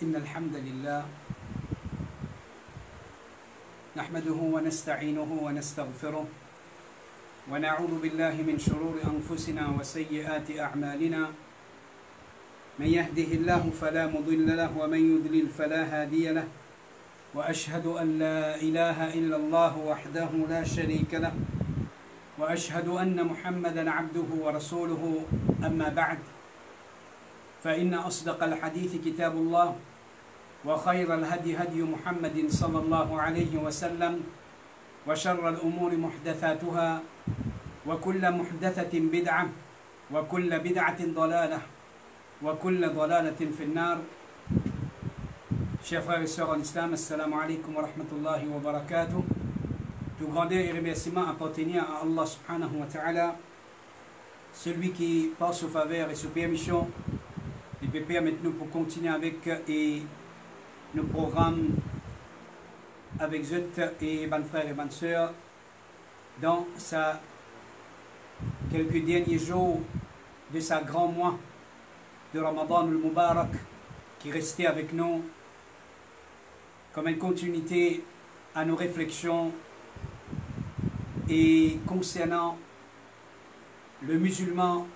إن الحمد لله نحمده ونستعينه ونستغفره ونعوذ بالله من شرور أنفسنا وسيئات أعمالنا من يهده الله فلا مضل له ومن يضلل فلا هادي له وأشهد أن لا إله إلا الله وحده لا شريك له وأشهد أن محمدا عبده ورسوله أما بعد فإن أصدق الحديث كتاب الله وخير الهدي هدي محمد صلى الله عليه وسلم وشر الأمور محدثاتها وكل محدثة بدعة وكل بدعة ضلالة وكل ضلالة في النار. Chers frères et sœurs en islam, assalamu alaikum wa rahmatullahi wa barakatuh. Tout grandeur et remerciements appartenant à Allah subhanahu wa ta'ala, celui qui par sa faveur et sa permission il peut permettre nous pour continuer avec nos programmes avec Zut et bonnes frères et bonnes sœurs dans quelques derniers jours de sa grand mois de Ramadan al-Mubarak qui restait avec nous comme une continuité à nos réflexions et concernant le musulman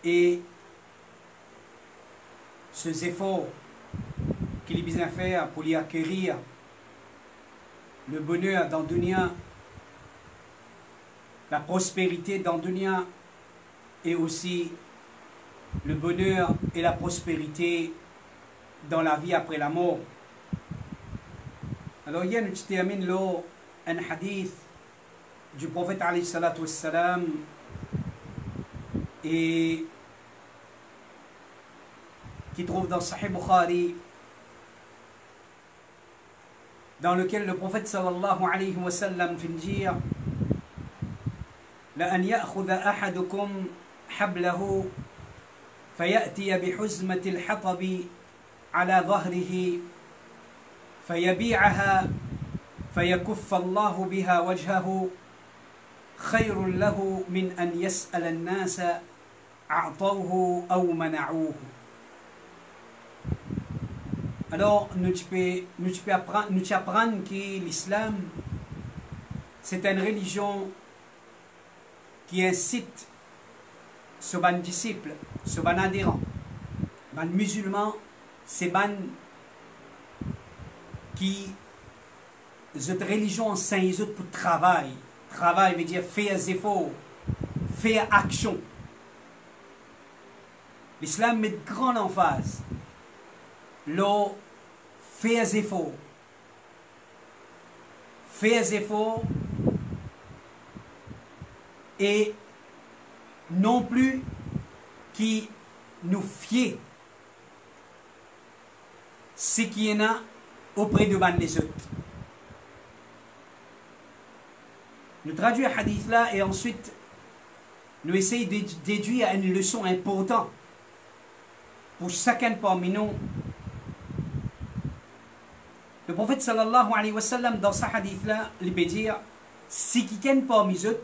et ces efforts qu'il est besoin de faire pour y acquérir le bonheur dans le dunya, la prospérité dans le dunya et aussi le bonheur et la prospérité dans la vie après la mort. Alors hier nous terminons là un hadith du prophète alayhi salatu wassalam et qui trouve dans Sahih Bukhari, dans lequel le prophète sallallahu alayhi wa sallam fait dire la an ya'khudha ahadukum hablahu fayati bihuzmati al-hatab ala dhahrihi fayabi'aha fayakuffa Allah biha wajhahu خير له من أن يسأل الناس أعطوه أو منعوه. Alors, nous apprendre que l'islam, c'est une religion qui incite ce ban disciple, ce ban adhérent, ban musulman, c'est ban qui, cette religion enseigne pour travail. Travail veut dire faire des efforts, faire action. L'islam met grande emphase. Le faire des efforts. Faire des efforts et non plus qui nous fier ce qui est là auprès de les autres. Nous traduisons le hadith là et ensuite nous essayons de déduire une leçon importante pour chacun parmi nous. Le prophète sallallahu alayhi wa sallam dans ce hadith là, il peut dire si quelqu'un parmi eux,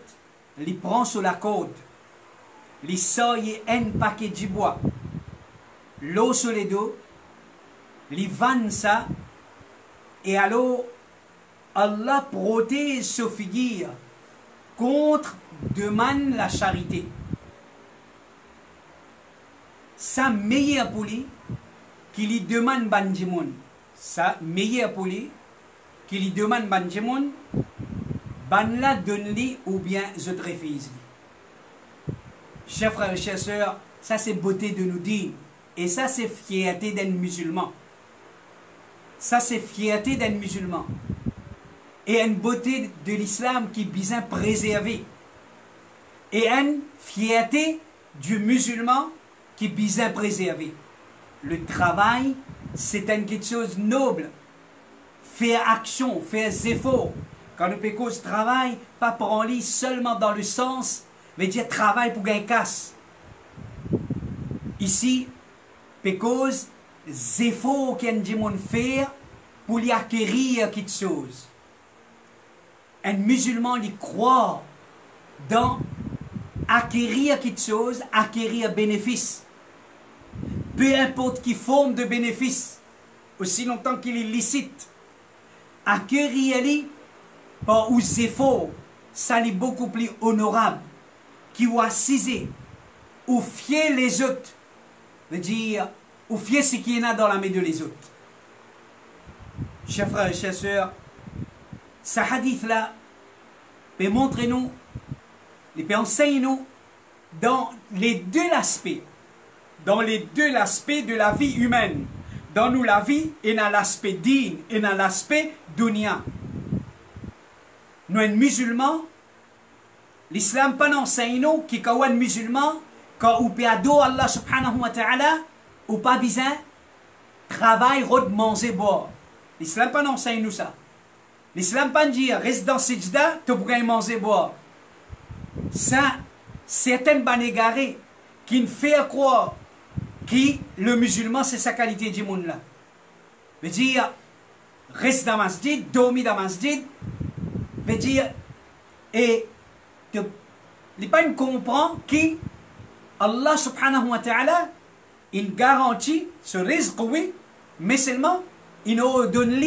il prend sur la corde, il sort un paquet de bois, l'eau sur les dos, il vend ça et alors Allah protège ce figure contre demande la charité. Ça meilleur pour lui qu'il lui demande banjimoun. Ça meilleur pour lui qu'il lui demande banjimoun. Ban la donne lui ou bien je te refuse. Chers frères et chers sœurs, ça c'est beauté de nous dire. Et ça c'est fierté d'un musulman. Ça c'est fierté d'un musulman. Et une beauté de l'islam qui est bien préservée. Et une fierté du musulman qui est bien préservée. Le travail, c'est quelque chose de noble. Faire action, faire efforts. Quand nous pécons ce travail, pas pour lui seulement dans le sens, mais dire travail pour gagner casse. Ici, pécons efforts qu'on dit faire pour lui acquérir quelque chose. Un musulman lui croit dans acquérir quelque chose, acquérir bénéfice. peu importe qui forme de bénéfice, aussi longtemps qu'il est licite, acquérir par aux efforts, ça est beaucoup plus honorable, qui va assiser, ou fier les autres, veut dire, ou fier ce qu'il y en a dans la main de les autres. Chers frères et chers sœurs, ce hadith-là peut montrer nous, il peut enseigner nous dans les deux aspects, de la vie humaine. Dans nous la vie et dans l'aspect din et dans l'aspect dunya. Nous sommes musulmans, l'islam pas enseigne nous qui quand on musulman, quand on peut adorer Allah subhanahu wa ta'ala, ou pas besoin travail, rod, manger, boire. L'islam pas enseigne nous ça. L'islam pas dit reste dans sijda, tu pourras manger, boire. Ça, certaines banégarées qui nous fait croire que le musulman c'est sa qualité du monde là. Veut dire reste dans masjid, dormir dans masjid, veut dire et les gens comprennent que Allah subhanahu wa ta'ala il garantit ce risque oui, mais seulement il nous donne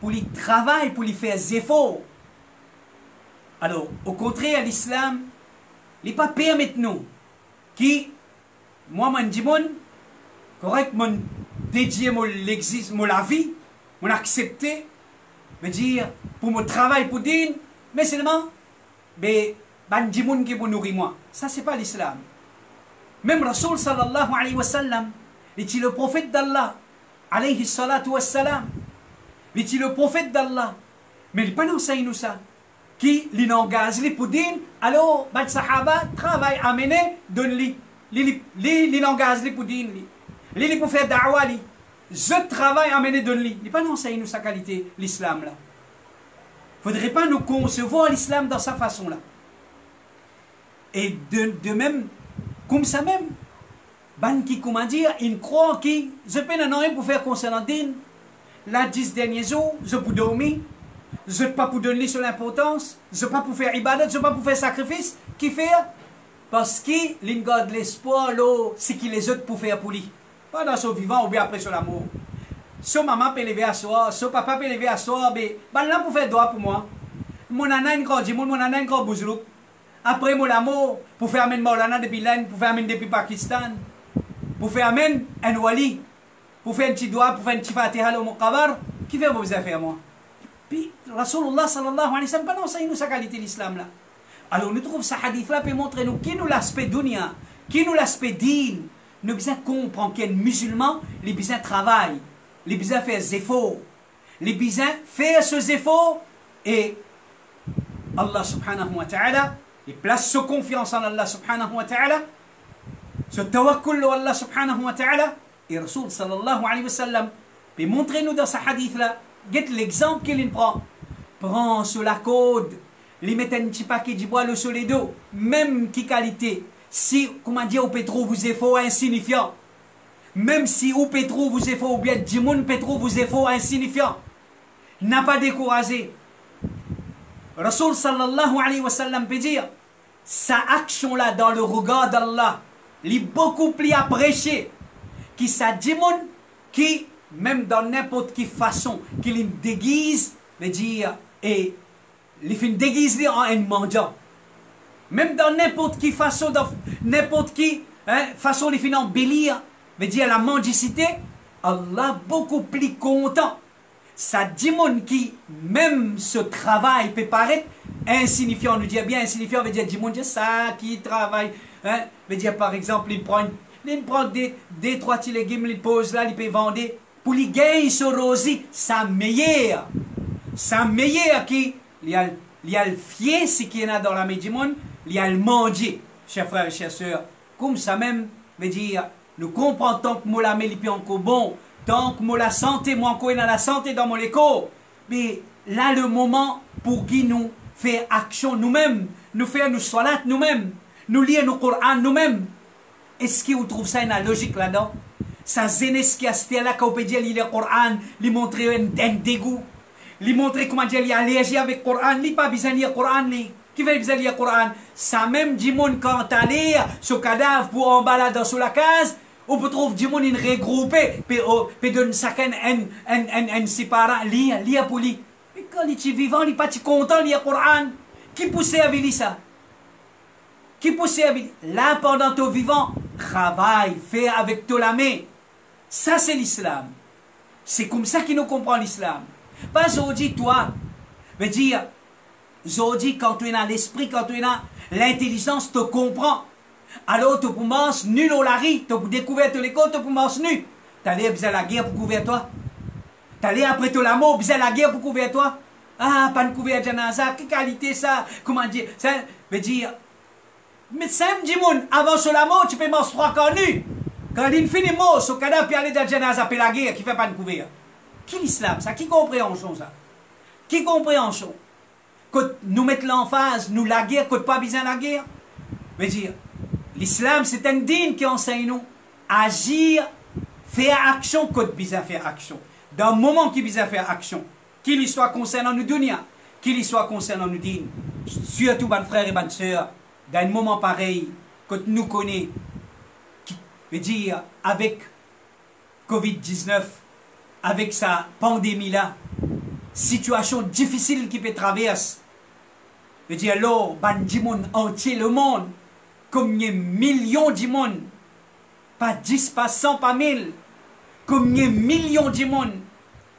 pour les travail, pour les faire des efforts. Alors, au contraire, l'islam, il ne pas permettre nous qui, moi, mon dimon, correct, mon dédié, mon l'existe, mon la vie, mon accepter, me dire, pour mon travail, pour dire, mais seulement, ben, ban dimon qui vous nourrit moi. Ça, c'est pas l'islam. Même Rasoul sallallahu alayhi wa sallam, il est le prophète d'Allah, alayhi salatu wa salam, il est le prophète d'Allah, mais il ne pas enseigne nous ça. Qui l'engage les pour dire alors bad sahaba travail amené donne li l'engage les pour dire li pour faire da'wa li je travaille amené donne li il pas enseigne nous sa qualité l'islam là. Faudrait pas nous concevoir l'islam dans sa façon là. Et de même comme ça même ban qui comment dire il croit qui je peux n'en rien pour faire concernant din la 10 derniers jours je peux dormir. Je ne pas pour donner sur l'importance, je ne pas pour faire ibadat, je ne pas pour faire sacrifice. Qui fait? Parce qu'il garde l'espoir, c'est qu'il les autres pour faire pour lui. Pas dans son vivant ou bien après son amour. Son maman peut lever à soi, son papa peut lever à soi, mais là pour faire droit pour moi. Mon nana un grand djimoun, mon nana un grand bouzlouk. Après mon amour, pour faire amener Maulana depuis l'Inde, pour faire amener depuis Pakistan, pour faire amener un wali, pour faire un petit doigt, pour faire un petit fatiha au muqabar, qui fait vos affaires moi? Puis Rasulullah sallallahu alayhi wa sallam pas enseigne nous sa qualité l'islam là. Alors nous trouvons ce hadith là pour montrer nous qui nous l'aspect dunya, qui nous l'aspect din. Nous besoin comprendre qu'un musulman, les besoin travail, les besoin faire des efforts, les besoin faire ces efforts et Allah subhanahu wa ta'ala, il place sa confiance en Allah subhanahu wa ta'ala, ce tawakkul à Allah subhanahu wa ta'ala et Rasul sallallahu alayhi wa sallam pour montrer nous dans ce hadith là. Get l'exemple qu'il prend. Prend sur la corde, il met un petit paquet de bois sur les dos, même qui qualité. Si, comment dire, au pétro vous est faux insignifiant. Même si au pétro vous est faux, ou bien Djimoun pétro vous est faux insignifiant. N'a pas découragé. Rasul sallallahu alayhi wa sallam peut dire, sa action là dans le regard d'Allah, est beaucoup plus appréciée. Qui sa Djimoun, qui même dans n'importe quelle façon qu'il déguise, veut dire, et il fait déguiser en un mendiant. Même dans n'importe quelle façon, dans n'importe quelle façon, il fait embellir, veut dire la mendicité, Allah beaucoup plus content. Ça dit mon qui, même ce travail peut paraître insignifiant, nous dit bien insignifiant, veut dire, dit mon Dieu, ça qui travaille, veut dire par exemple, il prend des trois petits légumes, il pose là, il peut vendre. Pour les gagner sur Rosie, ça meilleur qui, il y a le fier, ce qu'il y en a dans la main du monde, il y a le manger, chers frères et chers sœurs. Comme ça même, veut dire, nous comprenons tant que moi la mets encore bon, tant que moi la santé, moi encore dans la santé dans mon écho. Mais là, le moment pour qui nous faire action nous-mêmes, nous faire nos salats nous-mêmes, nous lire nos Coran nous-mêmes. Est-ce que vous trouvez ça une logique là-dedans? Sa jeunesse qui a été là, quand on peut dire, il lit le Coran, lui montrer un dégoût, lui montrer comment dire, il est allergique avec le Coran, il n'a pas besoin de lire le Coran, qui veut besoin de lire le Coran? Ça même dit, quand tu lire ce cadavre pour en balade sur la case, Ou peut trouver du monde regroupé, puis donner chacun un séparant, lire pour lui. Mais quand il est vivant, il n'est pas content, lire le Coran. Qui pousse à vivre ça? Qui pousse à vivre? Là, pendant ton vivant, travaille, fais avec toi la main. Ça, c'est l'islam. C'est comme ça qu'il nous comprend l'islam. Pas aujourd'hui, toi, veut dire, aujourd'hui, quand tu es dans l'esprit, quand tu es dans l'intelligence, tu comprends. Alors, tu commences nul au lari, tu découvres l'école, tu commences nu. Tu allais à la guerre pour couvrir toi. Tu allais après tout l'amour, à la guerre pour couvrir toi. Ah, pas de couvert janaza, quelle qualité ça? Comment dire? Ça veut dire, mais ça me dit, avant sur la mort, tu peux manger 3 corps nus. Quand il finit mort, ce cadavre, puis aller dans la janaza, puis la guerre, qui fait pas de couvert. Qui l'islam, ça? Qui compréhension, ça? Qui compréhension? Quand nous mettons l'emphase, nous la guerre, quand pas besoin de la guerre? Veut dire, l'islam, c'est un dîme qui enseigne nous agir, faire action, quand besoin faire action. Dans le moment qui besoin faire action, qu'il soit concernant nous dunya, qu'il soit concernant nous dîmes, surtout, mes frères et mes sœurs, dans un moment pareil, quand nous connaissons, qui veut dire, avec Covid-19, avec sa pandémie-là, situation difficile qui peut traverser, veut dire, alors, du monde entier, le monde, combien de millions de monde, pas 10, pas 100, pas 1000, combien de millions de monde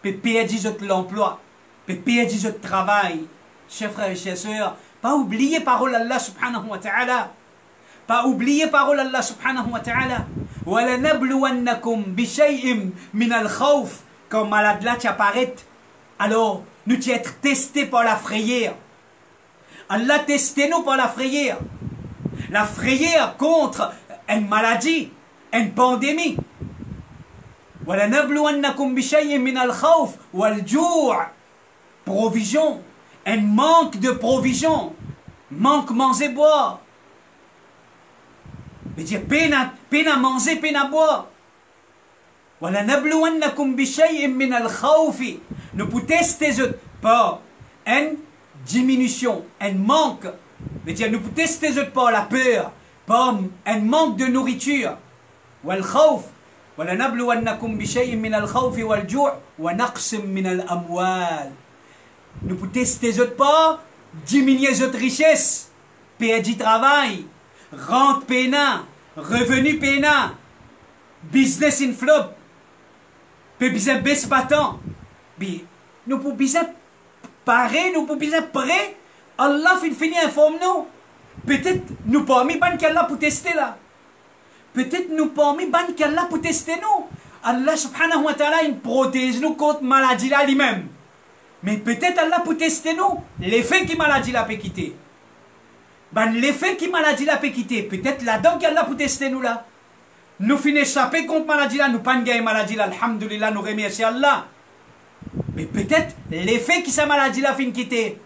peut perdre l'emploi, peut perdre le travail. Chers frères et chers sœurs, pas oublier parole Allah subhanahu wa ta'ala. Pas oublier parole Allah subhanahu wa ta'ala. وَلَنَبْلُوَنَّكُمْ بِشَيْءٍ مِنَ الْخَوْفِ. Quand malade là tu apparaît, alors nous tu être testés par la frayeur. Allah testé nous par la frayeur. La frayeur contre une maladie, une pandémie. وَلَنَبْلُوَنَّكُمْ بِشَيْءٍ مِنَ الْخَوْفِ وَالْجُوعِ. Provision, un manque de provision, manque manger boire. veut dire peine à manger, peine à boire. وَلَنَبْلُوَنَّكُمْ بِشَيْءٍ مِنَ الْخَوْفِ. Nous pouvons tester par une diminution, un manque. Veut dire nous pouvons tester par la peur, par un manque de nourriture. وَالْخَوْفِ وَلَنَبْلُوَنَّكُمْ بِشَيْءٍ مِنَ الْخَوْفِ وَالْجُوعِ وَنَقْصٍ مِنَ الْأَمْوَالِ. Nous pouvons tester pas, diminuer notre richesse, perdre du travail, rente pénal, revenu pénal, business in flop, puis bien baisse pas tant. Nous pouvons bien parer, nous pouvons bien prêt. Allah finit informe nous. Peut-être nous pas mis ban qu'Allah pour tester là. Peut-être nous pas mis ban qu'Allah pour tester nous. Allah subhanahu wa ta'ala il protège nous contre maladie là lui-même. Mais peut-être Allah pour tester nous l'effet qui maladie là peut quitter. L'effet qui maladie là peut quitter. Peut-être là-dedans qu'Allah pour tester nous là. Nous finissons échapper contre maladie là, nous pas gagner maladie là, alhamdulillah, nous remercions Allah. Mais peut-être l'effet qui sa maladie là fin quitter.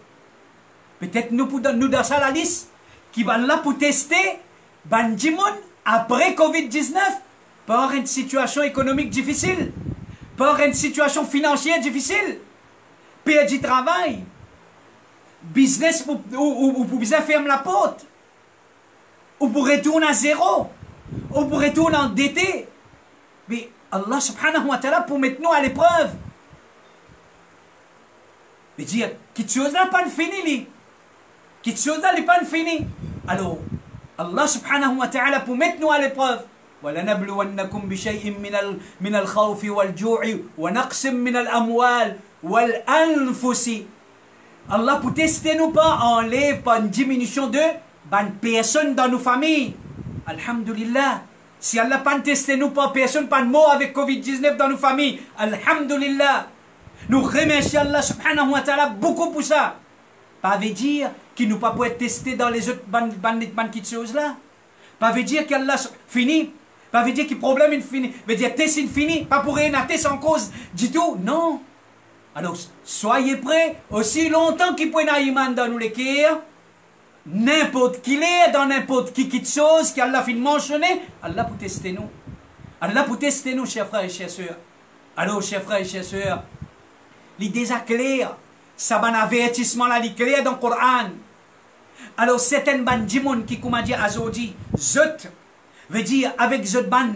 Peut-être nous dans ça la liste qui va là pour tester bandimon après Covid-19 par une situation économique difficile, par une situation financière difficile, perdre du travail, business ou pour bien fermer la porte, ou pour retourner à zéro, ou pour retourner endetté. Mais Allah subhanahu wa ta'ala pour mettre nous à l'épreuve. Mais dire, quelque chose là pas fini, quelque chose là n'est pas fini. Alors, Allah subhanahu wa ta'ala pour mettre nous à l'épreuve. وَلَنَبْلُوَنَّكُمْ بِشَيْءٍ مِنَ الْخَوْفِ وَالْجُوعِ وَنَقْصٍ مِنَ الْأَمْوَالِ وَالْأَنفُسِ. Allah pour tester nous pas, enlève pas une diminution de personnes dans nos familles. Alhamdulillah. Si Allah pas testé nous pas, personne pas de mort avec Covid-19 dans nos familles. Alhamdulillah. Nous remercions Allah subhanahu wa ta'ala beaucoup pour ça. Pas veut dire qu'il nous pas peut être testé dans les autres petites choses là. Pas veut dire qu'Allah fini. Pas veut dire que le problème est fini. Veut dire test est fini. Pas pour rien à test en cause du tout. Non. Alors soyez prêts aussi longtemps qu'il peut y avoir iman dans nous les cœurs. N'importe qui est dans n'importe qui chose qu'Allah fin mentionné, Allah pour tester nous. Allah pour tester nous, chers frères et chers sœurs. Alors, chers frères et chers sœurs, l'idée est claire. Ça va un avertissement là, l'idée claire dans le Coran. Alors, certaines bandes qui, comme a dit aujourd'hui, zot, veut dire avec zot ban,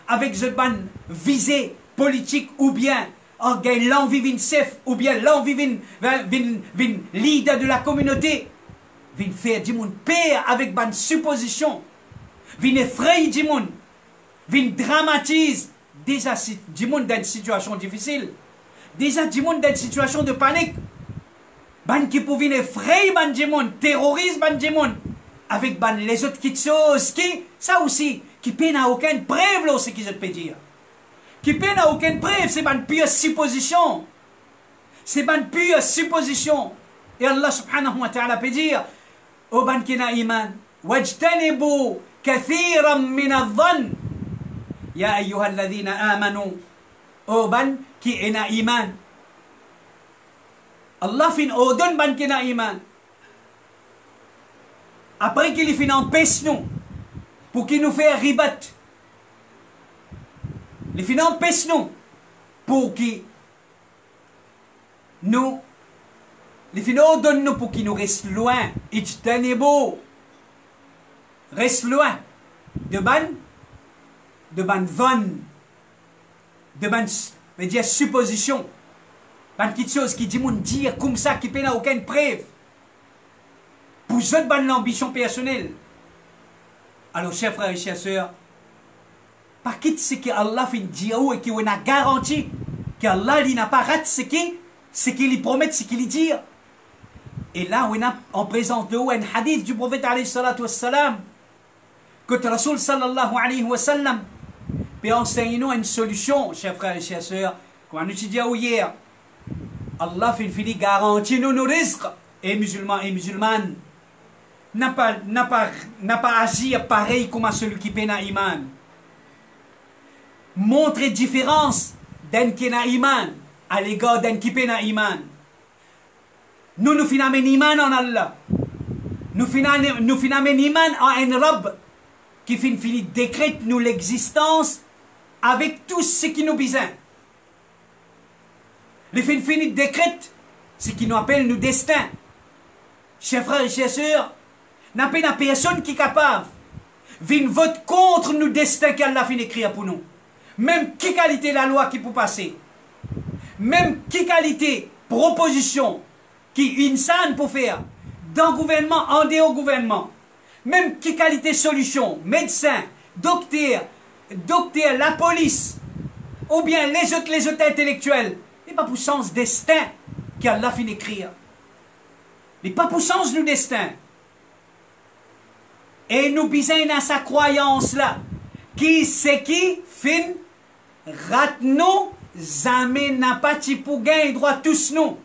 avec ban visée politique ou bien l'envie vin chef ou bien l'envie vin leader de la communauté, vin faire du monde paix avec ban supposition, vin effrayer du monde, vin dramatise déjà du monde dans une situation difficile, déjà du monde dans une situation de panique, ban qui pour venir effrayer ban du monde, terrorise ban du monde, avec ban les autres qui choses qui, ça aussi, qui peine à aucune preuve là, ce qu'ils peut dire. Qui peine à aucune preuve, c'est ban pure supposition. C'est ban pure supposition. Et Allah subhanahu wa ta'ala peut dire, au ban qui n'a iman, wajtanibu kathiran min adh-dhann. Ya ayyuha alladhina amanu. Au ban qui n'a iman. Allah fin odon ban qui n'a iman. Après qu'il fin empêche nous, pour qu'il nous fait ribat. Les finances empêchent nous pour qu'ils nous. Les finances donnent nous pour qu'ils nous restent loin. Ijtanibu. Reste loin. De ban von. De ban, mais dire supposition. Ban quelque chose qui dit mon dire comme ça qui n'a aucune preuve. Pour eux, ban l'ambition personnelle. Alors, chers frères et chers sœurs, par qui c'est que Allah fait dire et qui a garanti qu'Allah n'a pas raté ce qu'il promet, ce qu'il dit. Et là, on présente un hadith du prophète alayhi salatu wassalam, que le Rasoul sallallahu alayhi wa sallam peut enseigner nous une solution, chers frères et chers sœurs, comme on étudiait hier. Allah fait fini garantie nous nos risques, et musulmans et musulmanes, n'a pas agi pareil comme celui qui peine à iman. Montrer différence d'un qui n'a iman à l'égard d'un qui n'a iman. Nous finissons iman en Allah. Nous finissons iman en un Rabb qui finit décrète nous l'existence avec tout ce qui nous besoin. Le finit décrète ce qui nous appelle nous destin. Chers frères et chers sœurs, n'a pas personne qui est capable de voter contre nous destin qu'Allah finit écrire pour nous. Même qui qualité la loi qui peut passer, même qui qualité proposition qui insan pour faire dans le gouvernement, en dehors du gouvernement, même qui qualité solution, médecin, docteur, la police, ou bien les autres intellectuels, n'est pas pour sens destin qu'Allah finit écrire. N'est pas pour sens du destin. Et nous bisons dans sa croyance là, qui c'est qui fin rat-nous, jamais n'a pas pour gagner droit tous nous.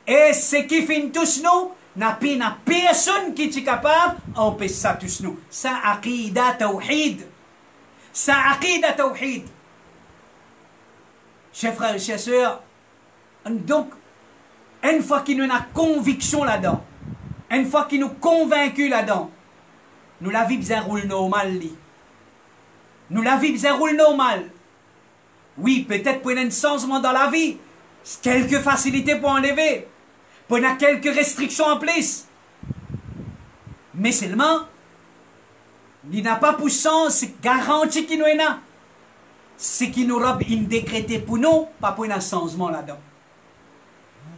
Et ce qui fin tous nous, n'a pas personne qui est capable d'empêcher ça tous nous. Ça aqida tawhid. Ça aqida tawhid. Chers frères et chers sœurs, donc, une fois qu'il nous a conviction là-dedans, une fois qu'il nous convaincu là-dedans, nous la vie un rôle normal. Nous la vie un rôle normal. Oui, peut-être pour un changement dans la vie, quelques facilités pour enlever, pour quelques restrictions en plus. Mais seulement, il n'a pas pour sens, c'est garanti qu'il nous est là. Ce qui nous a décrété pour nous, pas pour un changement là-dedans.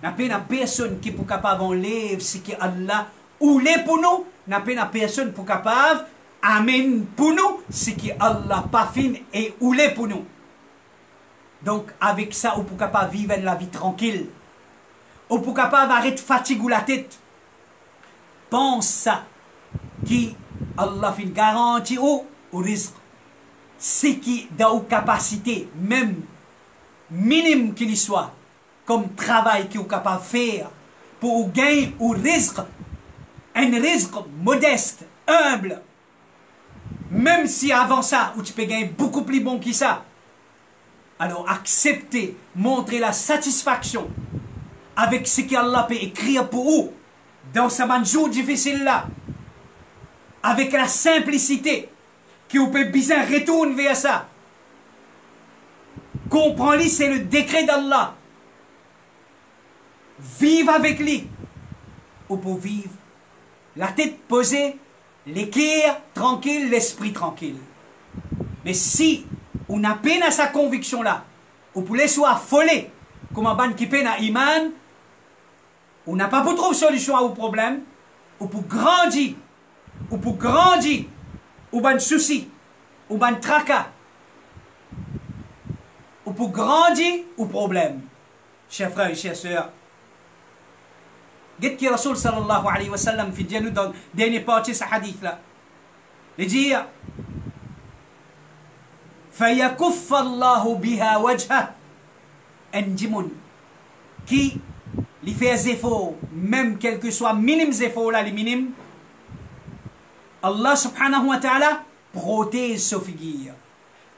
Il n'y a personne qui est capable d'enlever ce que Allah ou les pour nous, il n'y a personne qui est capable amen pour nous, ce que Allah pas fin et ou les pour nous. Donc, avec ça, on peut capable vivre la vie tranquille. On peut capable arrêter de fatiguer la tête. Pense ça, qui Allah fait une garantie au risque. Ce qui dans aux capacités, même minime qu'il y soit, comme travail qu'il est capable de faire, pour gagner au risque, un risque modeste, humble. Même si avant ça, où tu peux gagner beaucoup plus bon que ça, alors accepter, montrer la satisfaction avec ce qu'Allah peut écrire pour vous dans ce jour difficile là, avec la simplicité qui vous peut bien retourner vers ça. Comprends-le, c'est le décret d'Allah. Vive avec lui. Ou pour vivre, la tête posée, les cœurs tranquilles, l'esprit tranquille. Mais si on a peine à sa conviction là, ou pour laisser affolé, comme un ban qui peine à iman, on n'a pas pour trouver solution à vos problèmes, ou pour grandir, ou ban souci, ou ban tracas, ou pour grandir, ou problème. Chers frères et chers sœurs, قلت كي رسول صلى الله عليه وسلم في الجنة ديني باتشيس حديث لا يجي فيكف الله بها وجهه انجمون qui lui fait des efforts, même quel que soit minimes efforts là, les minimes, Allah subhanahu wa ta'ala protège ce figure.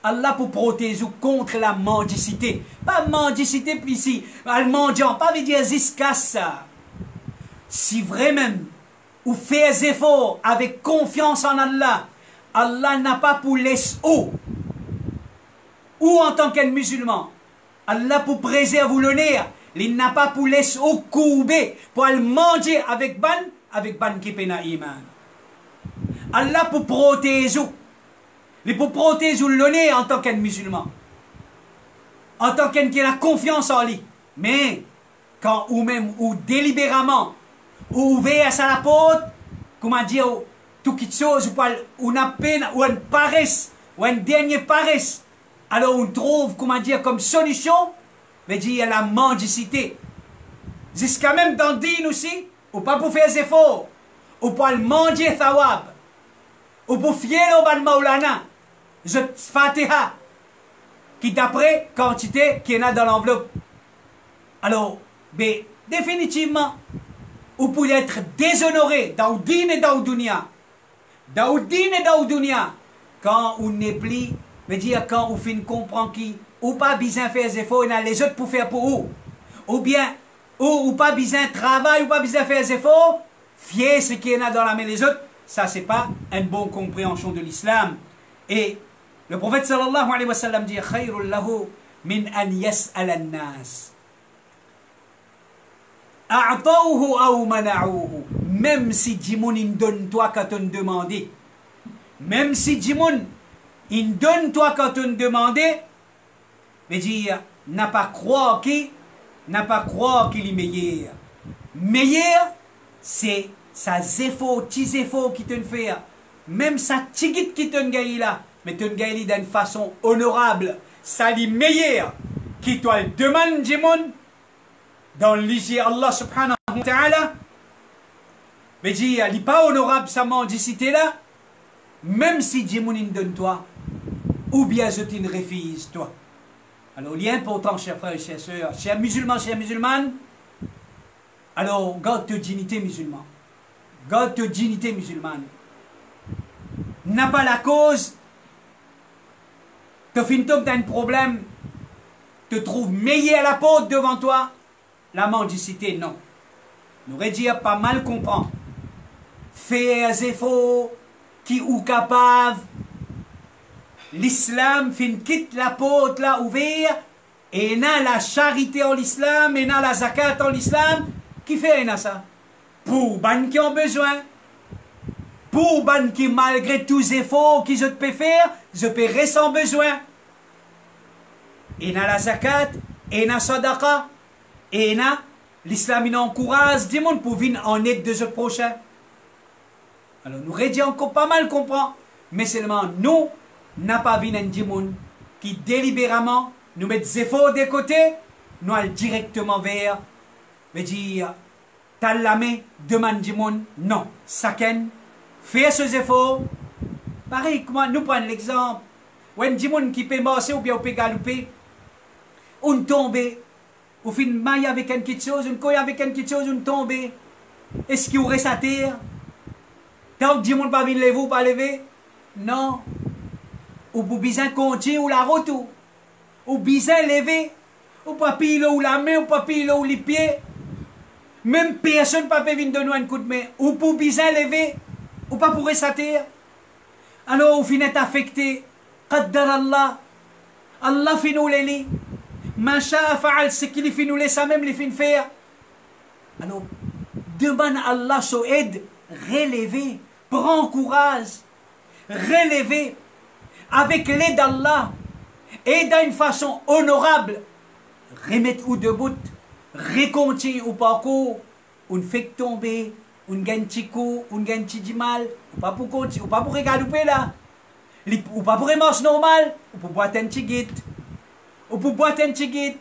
Allah pour protéger contre la mendicité. Pas mendicité puis ici, le mendiant, pas veut dire jusqu'à ça. Si vraiment vous faites des efforts avec confiance en Allah, Allah n'a pas pour laisser ou en tant qu'un musulman, Allah pour préserver l'honneur, il n'a pas pour laisser couper, pour le manger avec ban qui pena iman. Allah pour protéger, il pour protéger l'honneur en tant qu'un musulman, en tant qu'un qui a confiance en lui. Mais quand ou même ou délibérément ou ouvert à la porte, comment dire, tout quelque chose, ou une peine, ou une paresse, ou un dernier paresse, alors on trouve, comment dire, comme solution, veut dire la mendicité. Jusqu'à même dans din aussi, ou pas pour faire des efforts, ou pour le manger thawab, ou pour fier au ban maulana, je fatiha, qui d'après quantité qu'il y en a dans l'enveloppe. Alors, mais définitivement, ou pour être déshonoré dans le din et dans le dunya. Dans le din et dans le dunya. Quand on n'est plus, veut dire quand on finit comprendre qui, ou pas besoin faire des efforts, il y a les autres pour faire pour vous. Ou bien, ou pas besoin de travail, ou pas besoin faire des efforts, fier ce qu'il y en a dans la main des autres, ça c'est pas une bonne compréhension de l'islam. Et le prophète sallallahu alayhi wa sallam dit, khayrul lahu min an yas'al an-nas. Même si Jimoun il donne toi quand on demandé, même si Jimoun il donne toi quand on demandé, mais dire n'a pas croire qu'il est meilleur. Meilleur, c'est sa efforts, petits efforts qui te fait, même sa tigite qui te gagne là, mais te gagne d'une façon honorable. Ça est meilleur qui toi demande Jimoun. Dans l'IG Allah subhanahu wa ta'ala, mais dit, il n'est pas honorable sa mendicité là, même si Djimounin donne toi, ou bien je t'en refuse toi. Alors, il est important, chers frères et chers sœurs, chers musulmans, chers musulmanes, alors, garde ta dignité musulmane. Garde ta dignité musulmane. N'a pas la cause, te fin t'as un problème, te trouve meilleur à la porte devant toi. La mendicité, non. Nous dire pas mal comprendre. Faire des efforts qui ou capable. L'islam fin quitte la porte là ouverte et n'a la charité en l'islam et n'a la zakat en l'islam qui fait ça. Pour ban qui ont besoin. Pour ban qui malgré tous les efforts qu'ils peuvent faire, je paierai sans besoin. Et n'a la zakat et n'a sadaqa. Et l'islam il encourage des gens pour venir en aide de ce prochain. Alors nous rédions encore pas mal comprendre, mais seulement nous n'a pas vu un démon qui délibérément nous met des efforts de côté, nous allons directement vers, veut dire, t'as la main, demande démon, non, saken, fais ces efforts. Pareil, comment nous prenons l'exemple, ou un démon qui peut marcher ou bien peut galoper, on tombe. Ou fin maille avec quelque chose, une couille avec quelque chose, une tombe. Est-ce qu'il y aurait sa terre? Tant que Dieu ne pas lever ou pas lever? Non. Ou pour bien continuer ou la route ou bien lever. Ou pas pile ou la main, ou pas pile ou les pieds. Même personne ne peut venir donner un coup de main. Ou pour bien lever, ou pas pour sa terre. Alors, au final, affecté. Qaddar Allah. Allah fait nous les lits. Masha fa'al ce qu'il fait nous laisser même les fin faire. Alors, demande à Allah son aide, relever, prends courage, relever avec l'aide d'Allah. et d'une façon honorable, remettre ou debout, recontinuer ou parcours, on fait tomber, on gagne petit coup, on gagne petit mal, ou pas pour continuer, ou pas pour regarder là, ou pas pour marcher normal, ou pour boire un petit guide, ou pour boire un petit guide,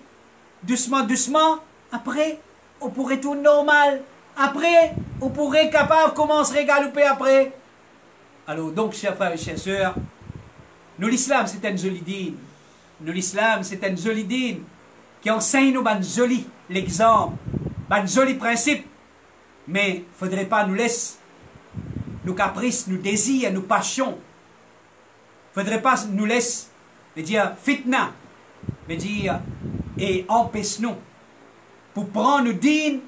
doucement, doucement, après, on pourrait tout normal, après, on pourrait capable commencer à regarder après. Alors donc, chers frères et chères sœurs, nous l'islam c'est un joli dîne. Nous l'islam c'est un joli dîne qui enseigne nous un joli l'exemple, un joli principe. Mais il ne faudrait pas nous laisser nos caprices, nos désirs, nos passions. Il ne faudrait pas nous laisser, me dire fitna, me dire et empêche-nous pour prendre nos dînes,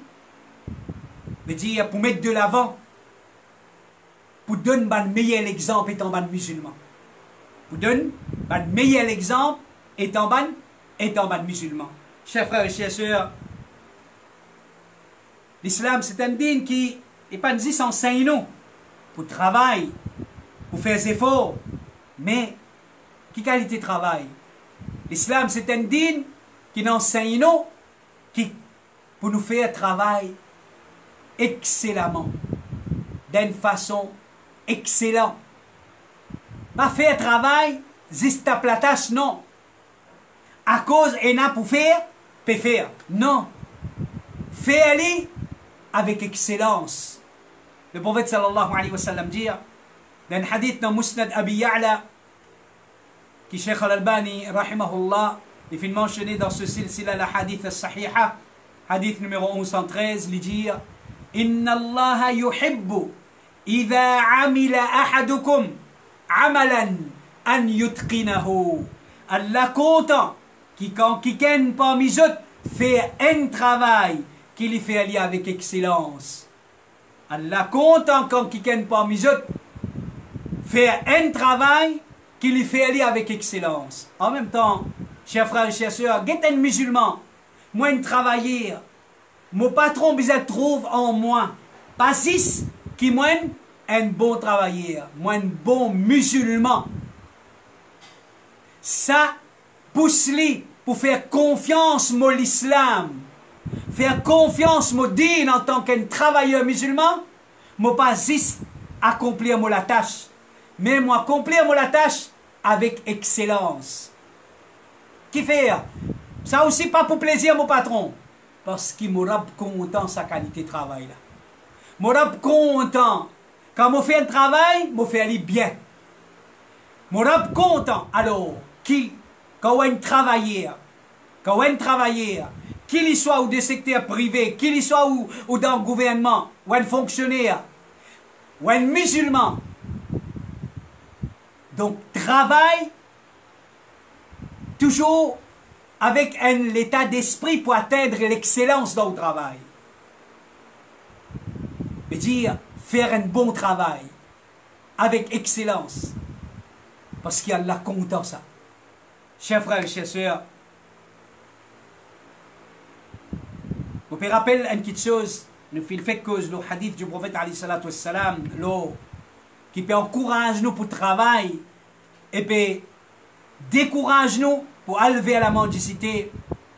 me dire pour mettre de l'avant, pour donner un meilleur exemple étant un musulman. Pour donner un meilleur exemple étant un musulman. Chers frères et chères sœurs, l'islam c'est un dîne qui n'est pas dit s'enseigne nous pour travail, pour faire des efforts, mais qui qualité de travail. L'islam c'est un dîne qui n'enseigne nous qui pour nous faire travail excellemment, d'une façon excellente. Pas faire travail, juste à platage, non. À cause, et n'a pour faire, peut faire. Non. Fais-le avec excellence. Le prophète sallallahu alayhi wa sallam dit, dans un hadith dans Musnad Abi Ya'la, qui Cheikh Al-Albani, rahimahullah, il fait mentionner dans ce silsila la hadith al-sahiha, hadith numéro 1113, il dit, Inna Allah yuhibbu, idha amila ahadukum, amalan an yutqinahu. Allah content qui quand quelqu'un parmi eux fait un travail qu'il fait aller avec excellence. Allah content quand quelqu'un parmi eux fait un travail qu'il fait aller avec excellence. En même temps, chers frères et chères sœurs, get un musulman, moi un travailleur, mon patron bizarre trouve en moi, pas six qui moi un bon travailleur, moi un bon musulman. Ça pousse-les pour faire confiance à l'islam, faire confiance à dîne en tant qu'un travailleur musulman, moi pas juste accomplir la tâche, mais moi accomplir la tâche avec excellence. Qui fait ça aussi pas pour plaisir mon patron, parce qu'il m'aura content sa qualité de travail là. M'aura content. Quand je fais un travail, je fais aller bien. Je suis content. Alors, quand un travailleur, qu'il soit ou des secteurs privés, qu'il soit ou dans le gouvernement, ou un fonctionnaire, ou un musulman, donc travaille toujours avec un état d'esprit pour atteindre l'excellence dans le travail. veut dire faire un bon travail avec excellence. Parce qu'il y a la content ça. Chers frères et chères sœurs, vous pouvez rappeler une petite chose, le fait que le hadith du prophète alayhi salatu wassalam, qui peut encourager nous pour le travail et peut décourager nous pour élever à la mendicité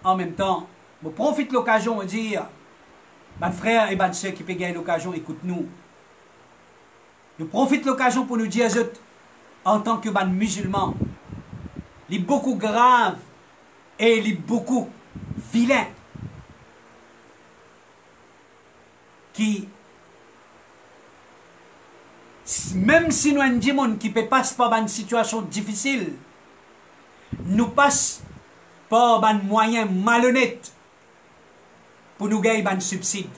en même temps. Je profite de l'occasion de dire, mes frères et mes sœurs qui peuvent gagner l'occasion, écoute-nous. Je profite de l'occasion pour nous dire, en tant que musulmans, il est beaucoup grave et il est beaucoup vilain qui, même si nous avons des gens qui passent par une situation difficile, nous passons par un moyen malhonnête pour nous gagner un subside.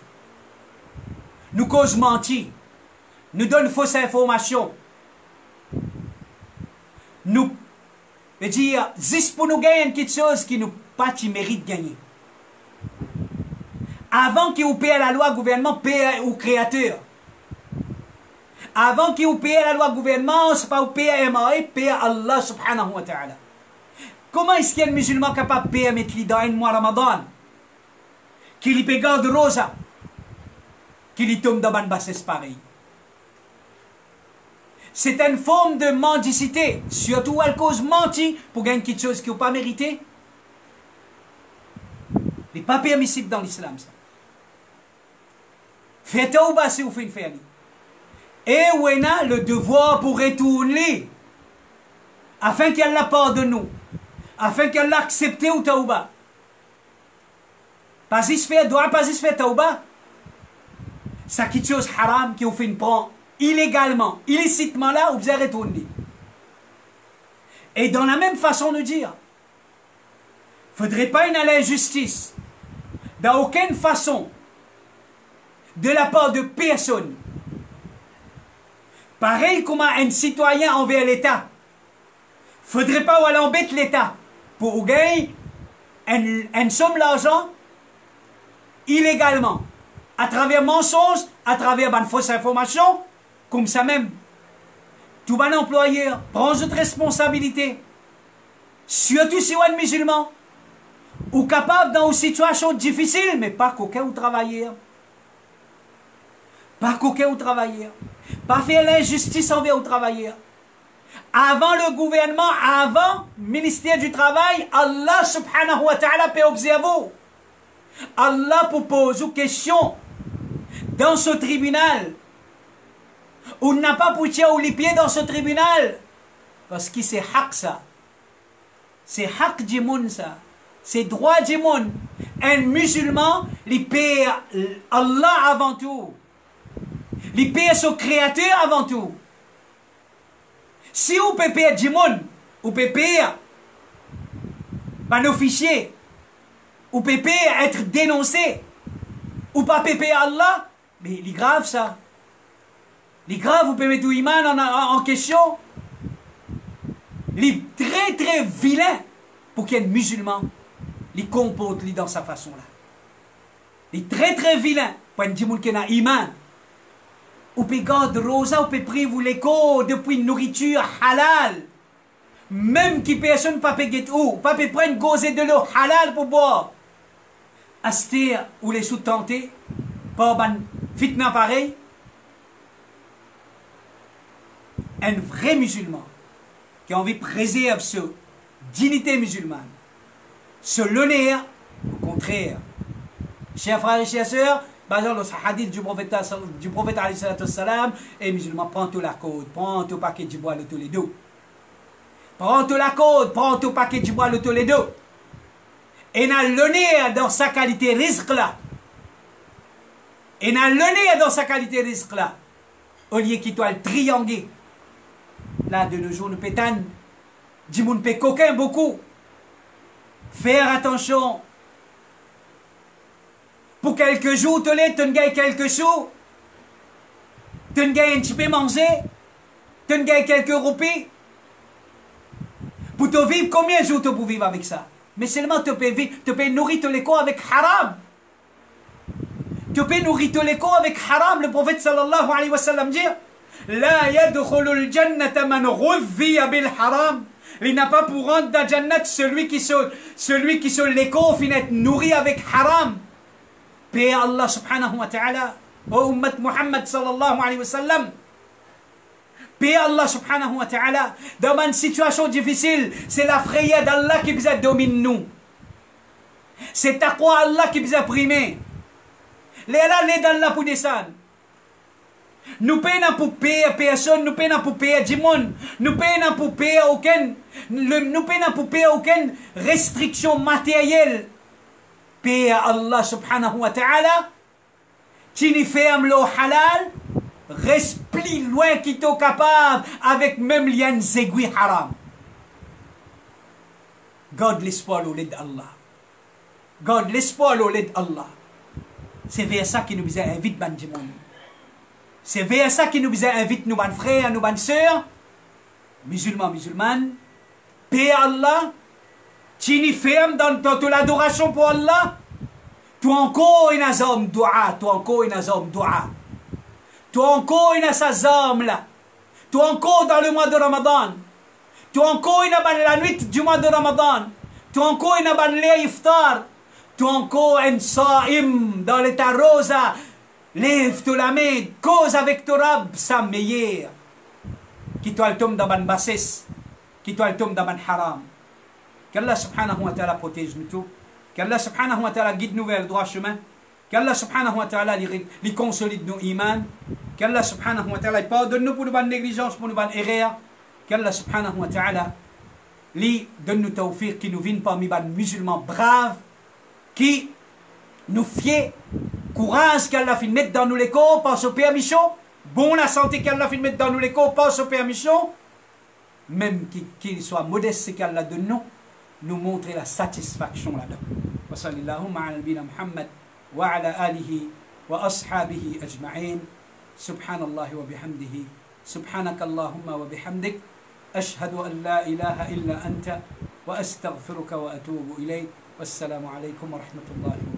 Nous causent mentir, nous donnent fausses informations. Nous, veut dire, juste pour nous gagner quelque chose qui nous pas qui mérite de gagner. Avant qu'il vous paye la loi gouvernement, paye au créateur. Avant qu'il vous paye la loi gouvernement, c'est pas vous paye à MAE, paye à Allah subhanahu wa ta'ala. Comment est-ce qu'il y a un musulman capable de payer mettre dans un mois Ramadan? Qu'il y paye garde rosa? Qu'il y tombe dans une bassesse pareille? C'est une forme de mendicité. Surtout à cause menti pour gagner quelque chose qu'ils n'ont pas mérité. Ce n'est pas permissible dans l'islam, ça. Faites tauba si vous faites une faire. Et on a le devoir pour retourner. Afin qu'Allah pardonne nous. Afin qu'Allah accepte ou tauba. Pas si se fait doit, pas si se fait tauba. Ça quelque chose haram qui vous fait une prend illégalement, illicitement là, vous allez retourner. Et dans la même façon de dire, il ne faudrait pas une injustice, d'aucune façon, de la part de personne. Pareil comme un citoyen envers l'État. Il ne faudrait pas aller embêter l'État pour gagner une somme d'argent illégalement, à travers mensonges, à travers une fausse information. Comme ça même, tout bon employeur prend cette responsabilité, surtout si on est musulman, ou capable dans une situation difficile, mais pas qu'aucun ou travailleur. Pas qu'aucun ou travailleur. Pas faire l'injustice envers les travailleurs. Avant le gouvernement, avant le ministère du Travail, Allah subhanahu wa ta'ala peut observer. Allah pose une question dans ce tribunal. On n'a pas poussé les pieds dans ce tribunal. Parce que c'est haq ça. C'est haq du monde ça. C'est droit du monde. Un musulman, il paie Allah avant tout. Il paie son créateur avant tout. Si on peut payer du monde, on peut payer un officier, on peut payer être dénoncé, ou pas payer Allah, mais il est grave ça. Il est grave, vous pouvez mettre tout iman en question. Il est très très vilain pour qu'il y ait un musulman. Il comporte dans sa façon-là. Il est très très vilain pour un djimoun qui a un iman. Vous pouvez garder rosa, vous pouvez prier l'écho depuis une nourriture halal. Même qui personne ne peut payer ou, pas peut prendre une gosée de l'eau halal pour boire. Astir ou les sous-tentés, pas un fitna pareil. Un vrai musulman qui a envie de préserver sa dignité musulmane, ce l'honneur, au contraire. Chers frères et chères sœurs, basant le hadith du prophète alayhi salam, et musulman, prends tout la côte, prends tout paquet de bois le tous les deux. Prends tout la côte, prends tout paquet de bois le tous les deux. Et n'a l'honneur dans sa qualité risque là. Et n'a l'honneur dans sa qualité risque là. Au lieu qu'il soit le triangle. Là, de nos jours, nous pétons. Du monde peut coquin beaucoup. Faire attention. Pour quelques jours, tu gagnes quelques sous. Tu gagnes un petit peu manger. Tu gagnes quelques roupies. Pour te vivre, combien de jours tu peux vivre avec ça? Mais seulement tu peux vivre, tu peux nourrir tous les corps avec haram. Tu peux nourrir tous les corps avec haram. Le prophète sallallahu alayhi wa sallam dit La yadkhulul jannata man ghudhiya bil haram. Il n'a pas pour rentrer dans la jannat celui qui se l'écho finit nourri avec haram. Paix Allah subhanahu wa ta'ala. Ô ummat Muhammad sallallahu alayhi wa sallam. Paix Allah subhanahu wa ta'ala. Dans une situation difficile, c'est la frayeur d'Allah qui vous a domine nous. C'est taqwa Allah qui vous a primé. Les d'Allah pour descendre. Nous payons pour payer personne, nous payons pour payer du monde, nous payons pour payer aucune restriction matérielle. Payer Allah subhanahu wa ta'ala, qui nous ferme le halal, reste plus loin qu'il est capable avec même lien aiguilles haram. Garde l'espoir au lait d'Allah. Garde l'espoir au lait d'Allah. C'est vers ça qu'il nous invite, Banjimon. C'est vers ça qu'il nous invite, nous, ban frères, nous, ban sœurs, musulmans, musulmanes. Paix Allah, tu nous fermes dans l'adoration pour Allah. Tu encore une azam dua, tu encore une azam dua. Tu encore une azam là. Tu encore dans le mois de Ramadan. Tu encore une la nuit du mois de Ramadan. Tu encore une ban iftar. Tu encore un saim dans l'état rosa. Lève-toi la main, cause avec ton Rab, ça meilleur. Kita altum daban basis. Kita altum daban haram. Qu'Allah subhanahu wa ta'ala protège nous tous. Qu'Allah subhanahu wa ta'ala guide nous vers le droit chemin. Qu'Allah subhanahu wa ta'ala les consolide nos iman. Qu'Allah subhanahu wa ta'ala pardonne nous pour nos bonnes négligences, pour nos bonnes erreurs. Qu'Allah subhanahu wa ta'ala donne nous tawfiq qui nous viennent parmi les musulmans braves, qui nous fier, courage qu'Allah fait mettre dans nous les corps, passe aux permissions, bon la santé qu'Allah fait mettre dans nous les corps, passe aux permissions, même qu'il soit modeste, c'est qu'Allah donne nous montrer la satisfaction là-dedans. Wa sallallahu ala nabina Muhammad wa ala alihi wa ashabihi ajma'in. Subhanallah wa bihamdihi. Subhanaka Allahumma wa bihamdik. أشهد أن لا إله إلا أنت وأستغفرك وأتوب إليك والسلام عليكم ورحمة الله وبركاته.